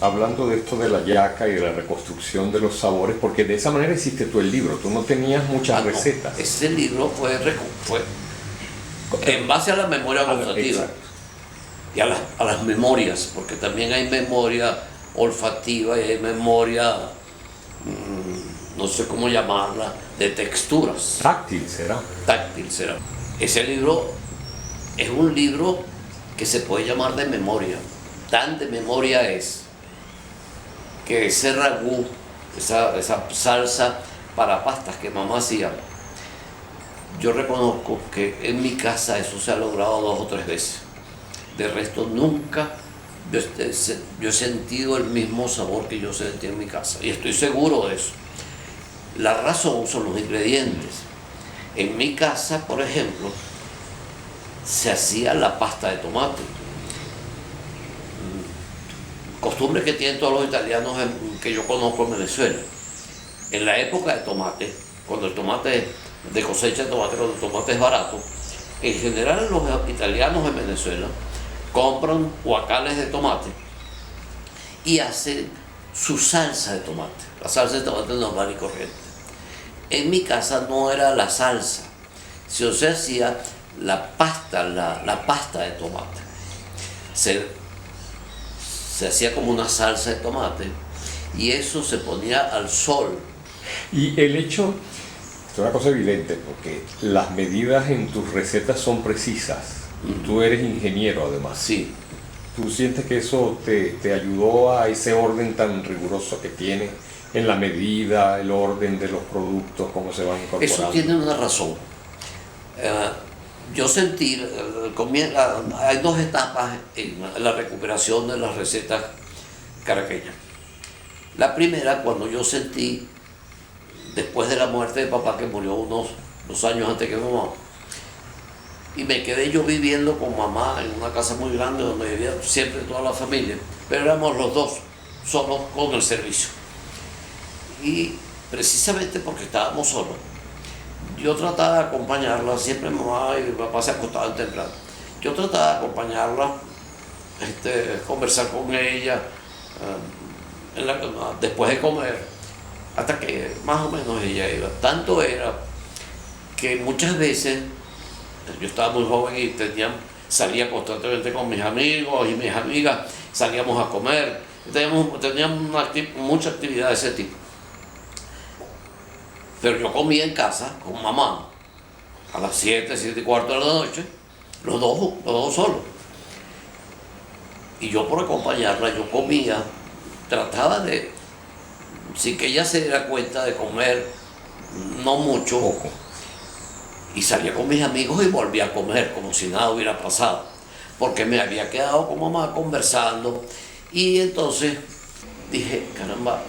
hablando de esto de la yaca y de la reconstrucción de los sabores, porque de esa manera hiciste tú el libro, tú no tenías muchas recetas. No, ese libro fue en base a la memoria olfativa y a las memorias, porque también hay memoria olfativa y hay memoria, no sé cómo llamarla, de texturas. Táctil será. Táctil será. Ese libro es un libro que se puede llamar de memoria. Tan de memoria es que ese ragú, esa salsa para pastas que mamá hacía, yo reconozco que en mi casa eso se ha logrado 2 o 3 veces. De resto nunca yo he sentido el mismo sabor que yo sentí en mi casa. Y estoy seguro de eso. La razón son los ingredientes. En mi casa, por ejemplo, se hacía la pasta de tomate. Costumbre que tienen todos los italianos que yo conozco en Venezuela. En la época de tomate, cuando el tomate de cosecha de tomate, cuando el tomate es barato, en general los italianos en Venezuela compran guacales de tomate y hacen su salsa de tomate, la salsa de tomate normal y corriente. En mi casa no era la salsa, sino se hacía la pasta de tomate. Se hacía como una salsa de tomate y eso se ponía al sol. Y el hecho, es una cosa evidente, porque las medidas en tus recetas son precisas. Tú eres ingeniero además. Sí. ¿Tú sientes que eso te ayudó a ese orden tan riguroso que tiene en la medida, el orden de los productos, cómo se van incorporando? Eso tiene una razón. Yo sentí, hay 2 etapas en la recuperación de las recetas caraqueñas. La primera, cuando yo sentí, después de la muerte de papá, que murió unos 2 años antes que mamá, y me quedé yo viviendo con mamá en una casa muy grande donde vivía siempre toda la familia, pero éramos los 2 solos con el servicio. Y precisamente porque estábamos solos, yo trataba de acompañarla, siempre mamá y mi papá se acostaban temprano. Yo trataba de acompañarla, conversar con ella después de comer, hasta que más o menos ella iba. Tanto era que muchas veces yo estaba muy joven y salía constantemente con mis amigos y mis amigas, salíamos a comer, teníamos mucha actividad de ese tipo. Pero yo comía en casa con mamá a las 7, 7:15 de la noche, los dos solos. Y yo, por acompañarla, yo comía, trataba de, sin que ella se diera cuenta, de comer no mucho, poco. Y salía con mis amigos y volvía a comer como si nada hubiera pasado, porque me había quedado con mamá conversando. Y entonces dije, caramba,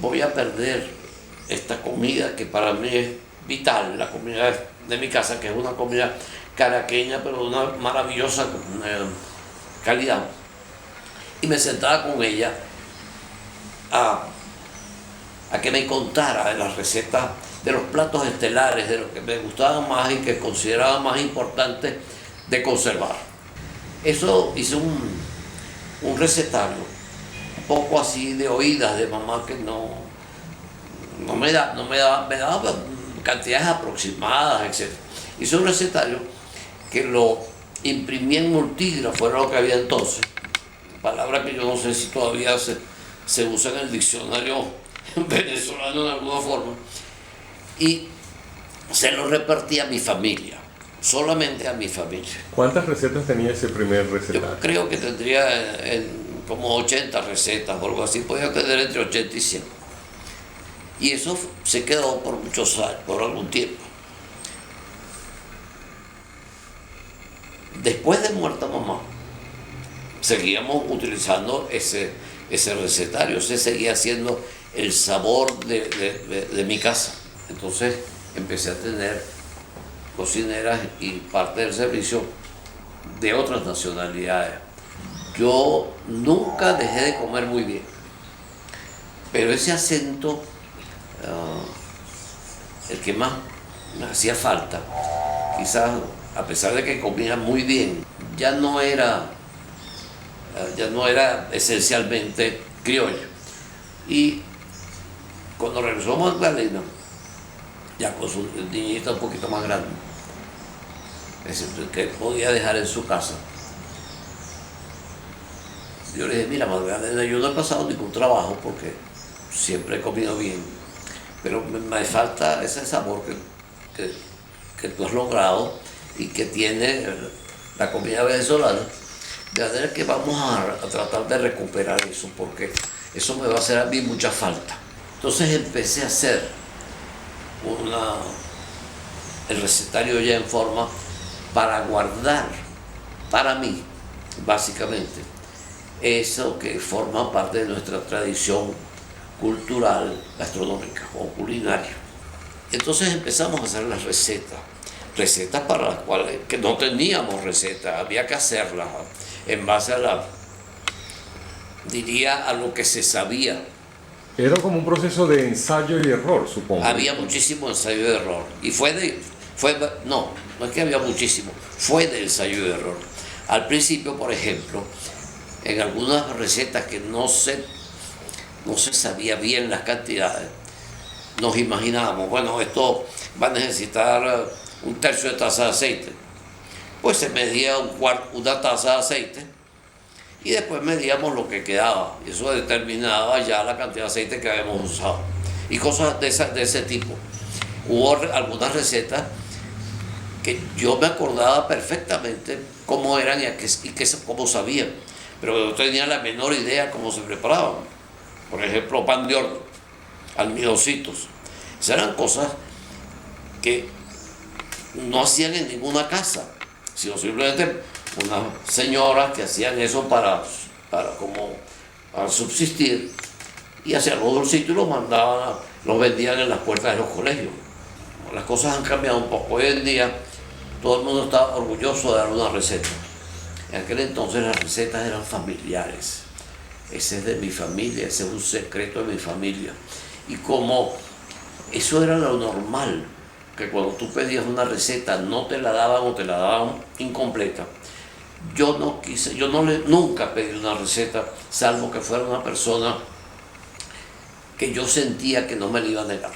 voy a perder esta comida que para mí es vital, la comida de mi casa, que es una comida caraqueña, pero de una maravillosa calidad. Y me sentaba con ella a que me contara de las recetas, de los platos estelares, de lo que me gustaban más y que consideraba más importante de conservar. Eso hice un recetario, un poco así de oídas de mamá, que me daba cantidades aproximadas, etc. Hice un recetario que lo imprimí en multígrafo, era lo que había entonces, palabra que yo no sé si todavía se usa en el diccionario venezolano de alguna forma, y se lo repartí a mi familia, solamente a mi familia. ¿Cuántas recetas tenía ese primer recetario? Yo creo que tendría como 80 recetas o algo así, podía tener entre 80 y 100. Y eso se quedó por muchos años, por algún tiempo. Después de muerta mamá, seguíamos utilizando ese recetario, se seguía haciendo el sabor de mi casa. Entonces empecé a tener cocineras y parte del servicio de otras nacionalidades. Yo nunca dejé de comer muy bien, pero ese acento, el que más me hacía falta, quizás a pesar de que comía muy bien, ya no era ya no era esencialmente criollo. Y cuando regresó Magdalena, ya con su niñita un poquito más grande, es decir, que podía dejar en su casa, yo le dije, mira Magdalena, yo no he pasado ningún trabajo porque siempre he comido bien, pero me falta ese sabor que tú has logrado y que tiene la comida venezolana, de manera que vamos a tratar de recuperar eso, porque eso me va a hacer a mí mucha falta. Entonces empecé a hacer el recetario ya en forma para guardar para mí, básicamente, eso que forma parte de nuestra tradición cultural, gastronómica o culinaria. Entonces empezamos a hacer las recetas para las cuales que no teníamos recetas, había que hacerlas en base a diría a lo que se sabía. Era como un proceso de ensayo y error, supongo. Había muchísimo ensayo y error. Y no es que había muchísimo, fue de ensayo y error. Al principio, por ejemplo, en algunas recetas que no se sabía bien las cantidades, nos imaginábamos, bueno, esto va a necesitar un tercio de taza de aceite. Pues se medía una taza de aceite y después medíamos lo que quedaba. Y eso determinaba ya la cantidad de aceite que habíamos usado. Y cosas de ese tipo. Hubo algunas recetas que yo me acordaba perfectamente cómo eran y cómo sabían, pero no tenía la menor idea cómo se preparaban. Por ejemplo, pan de horno, almidoncitos. Esas eran cosas que no hacían en ninguna casa, sino simplemente unas señoras que hacían eso para subsistir, y hacían los dulcitos y los vendían en las puertas de los colegios. Las cosas han cambiado un poco. Hoy en día todo el mundo está orgulloso de dar una receta. En aquel entonces las recetas eran familiares. Ese es de mi familia, ese es un secreto de mi familia. Y como eso era lo normal, que cuando tú pedías una receta no te la daban o te la daban incompleta, yo nunca pedí una receta, salvo que fuera una persona que yo sentía que no me la iba a negar.